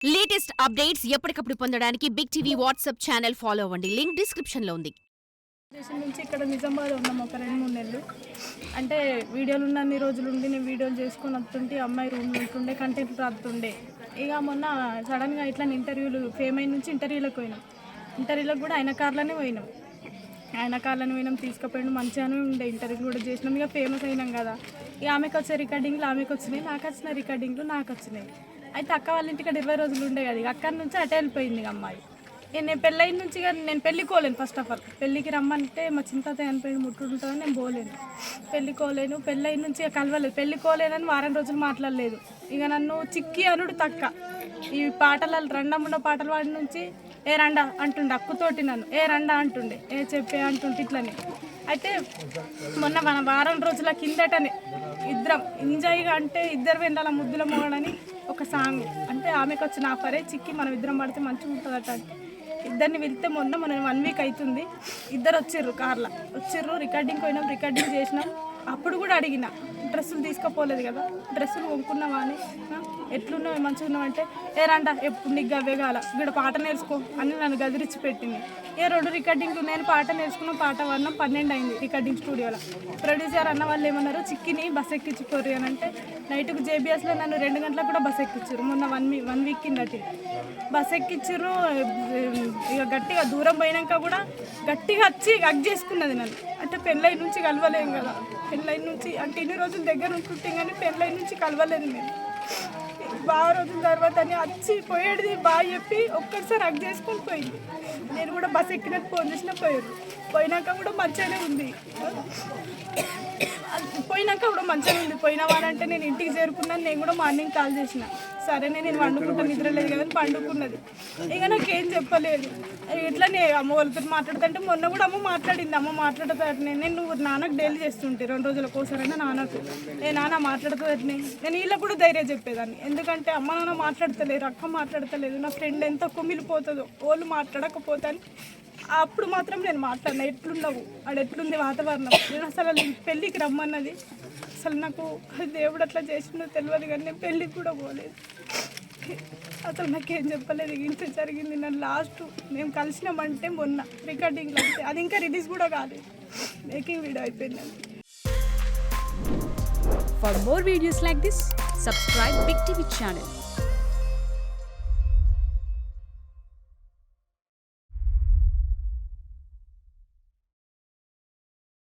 Latest updates ఎప్పటికప్పుడు పొందడానికి big TV WhatsApp channel follow అవ్వండి. లింక్ డిస్క్రిప్షన్ లో ఉంది. దేశం నుంచి ఇక్కడ నిజామాబాద్ ఉన్నాం ఒక 2-3 నెలలు. అంటే వీడియోలు ఉన్నన్ని రోజులు ఉండి నేను వీడియోలు చేసుకొని వస్తుంటే అమ్మాయి రూమ్ ఉంటుండే కంటెంట్ రాస్తుండే. ఇక మొన్న సడన్గా ఇట్లా ఇంటర్వ్యూలు ఫేమ్ అయిన నుంచి ఇంటర్వ్యూలకు పోయినాం. ఇంటర్వ్యూలకు కూడా ఆయన కార్లోనే పోయినాం. తీసుకుపోయినాం. మంచిగానే ఉండే ఇంటర్వ్యూ కూడా చేసినాం. ఇక ఫేమస్ అయినాం కదా. ఇక ఆమెకు వచ్చే రికార్డింగ్లు ఆమెకు వచ్చినాయి, నాకు వచ్చిన రికార్డింగ్లు నాకు వచ్చినాయి. అయితే అక్క వాళ్ళ ఇంటికి 20 రోజులు ఉండే కదా. ఇక అక్కడి నుంచి అటే వెళ్ళిపోయింది ఇక అమ్మాయి. నేను పెళ్ళైన నుంచి ఇక నేను పెళ్ళికోలేను. ఫస్ట్ ఆఫ్ ఆల్ పెళ్ళికి రమ్మంటే మా చింత చనిపోయింది ముట్టుంటుందని నేను పోలేను, పెళ్ళికోలేను. పెళ్ళైన నుంచి ఇక కలవలేదు. పెళ్ళికోలేనని వారం రోజులు మాట్లాడలేదు. ఇక నన్ను చిక్కి అనుడు తక్క. ఈ పాటలు రండముండ పాటలు వాడి నుంచి ఏ రండా అంటుండే, అక్కుతోటి నన్ను ఏ రండా అంటుండే, ఏ చెప్పే అంటుంటే ఇట్లని. అయితే మొన్న వారం రోజుల కిందటనే ఇద్దరం ఎంజాయ్గా అంటే ఇద్దరు వెండాల ముద్దుల మోగడని ఒక సాంగ్, అంటే ఆమెకు వచ్చిన ఆఫరే చిక్కి మనం ఇద్దరం పడితే మంచిగా ఉంటుందట అంటే ఇద్దరిని వెళ్తే మొన్న 1 వీక్ అవుతుంది. ఇద్దరు వచ్చిర్రు కార్లో వచ్చిర్రు. రికార్డింగ్ పోయినాం, రికార్డింగ్ చేసినాం. అప్పుడు కూడా అడిగిన డ్రెస్సులు తీసుకుపోలేదు కదా, డ్రెస్సులు కొనుక్కున్నావా అని. ఎట్లున్నావు మంచిగా ఉన్నావంటే ఏ రండా ఎప్పుడు నీకు అవే కాల ఇక్కడ పాట నేర్చుకో అని నన్ను గదిరించి పెట్టింది. 2 రికార్డింగ్లు నేను పాట నేర్చుకున్న పాట వన్నాం 12 అయింది రికార్డింగ్ స్టూడియోలో. ప్రొడ్యూసర్ అన్న వాళ్ళు ఏమన్నారు, చిక్కిని బస్ ఎక్కించుకోరు అని అంటే నైట్కు జేబీఎస్లో నన్ను 2 గంటలకు కూడా బస్ ఎక్కించారు. మొన్న 1 వీక్ కిందటి బస్ ఎక్కించారు. ఇక గట్టిగా దూరం పోయినాక కూడా గట్టిగా వచ్చి హగ్ చేసుకున్నది నన్ను. అంటే పెళ్ళై నుంచి కలవలేం కదా, పెళ్ళై నుంచి అంటే ఇన్ని రోజులు దగ్గర ఉంటుంటే కానీ పెళ్ళై నుంచి కలవలేదు నేను. బాగా రోజుల తర్వాత అని వచ్చి పోయేది బాగా చెప్పి ఒక్కసారి హగ్ చేసుకొని పోయింది. నేను కూడా బస్ ఎక్కినట్టు ఫోన్ చేసినా పోయారు. పోయినాక కూడా మంచిగానే ఉంది. పోయిన వారంటే నేను ఇంటికి చేరుకున్నాను. నేను కూడా మార్నింగ్ కాల్ చేసిన, సరే నేను వండుకుంటా నిద్ర లేదు కదా అని పండుకున్నది. ఇక నాకేం చెప్పలేదు. ఇట్లానే అమ్మ వాళ్ళతో మాట్లాడుతుంటే మొన్న కూడా అమ్మ మాట్లాడింది. అమ్మ మాట్లాడుతాడనే నేను నాన్నకు డైలీ చేస్తుంటే 2 రోజులకోసారైనా నాన్నకు నాన్న మాట్లాడుతుందటనే నేను వీళ్ళకి కూడా ధైర్యం చెప్పేదాన్ని. ఎందుకంటే అమ్మ నాన్న మాట్లాడతలేరు, అక్క మాట్లాడతలేదు, నా ఫ్రెండ్ ఎంత కుమిలిపోతుందో వాళ్ళు మాట్లాడకపోతే అప్పుడు మాత్రం నేను మాట్లాడినా. ఎట్లుండవు ఆడ ఎట్లుంది వాతావరణం, నేను అసలు పెళ్ళికి రమ్మన్నది అసలు నాకు దేవుడు అట్లా చేసిందో తెలియదు కానీ నేను పెళ్ళికి కూడా పోలేదు. అసలు నాకేం చెప్పలేదు. ఇంత జరిగింది. నన్ను లాస్ట్ మేము కలిసినామంటే మొన్న రికార్డింగ్లో అంతే, అది ఇంకా రిలీజ్ కూడా కాలేదు, మేకింగ్ వీడియో అయిపోయింది. For more videos like this, subscribe Big TV channel.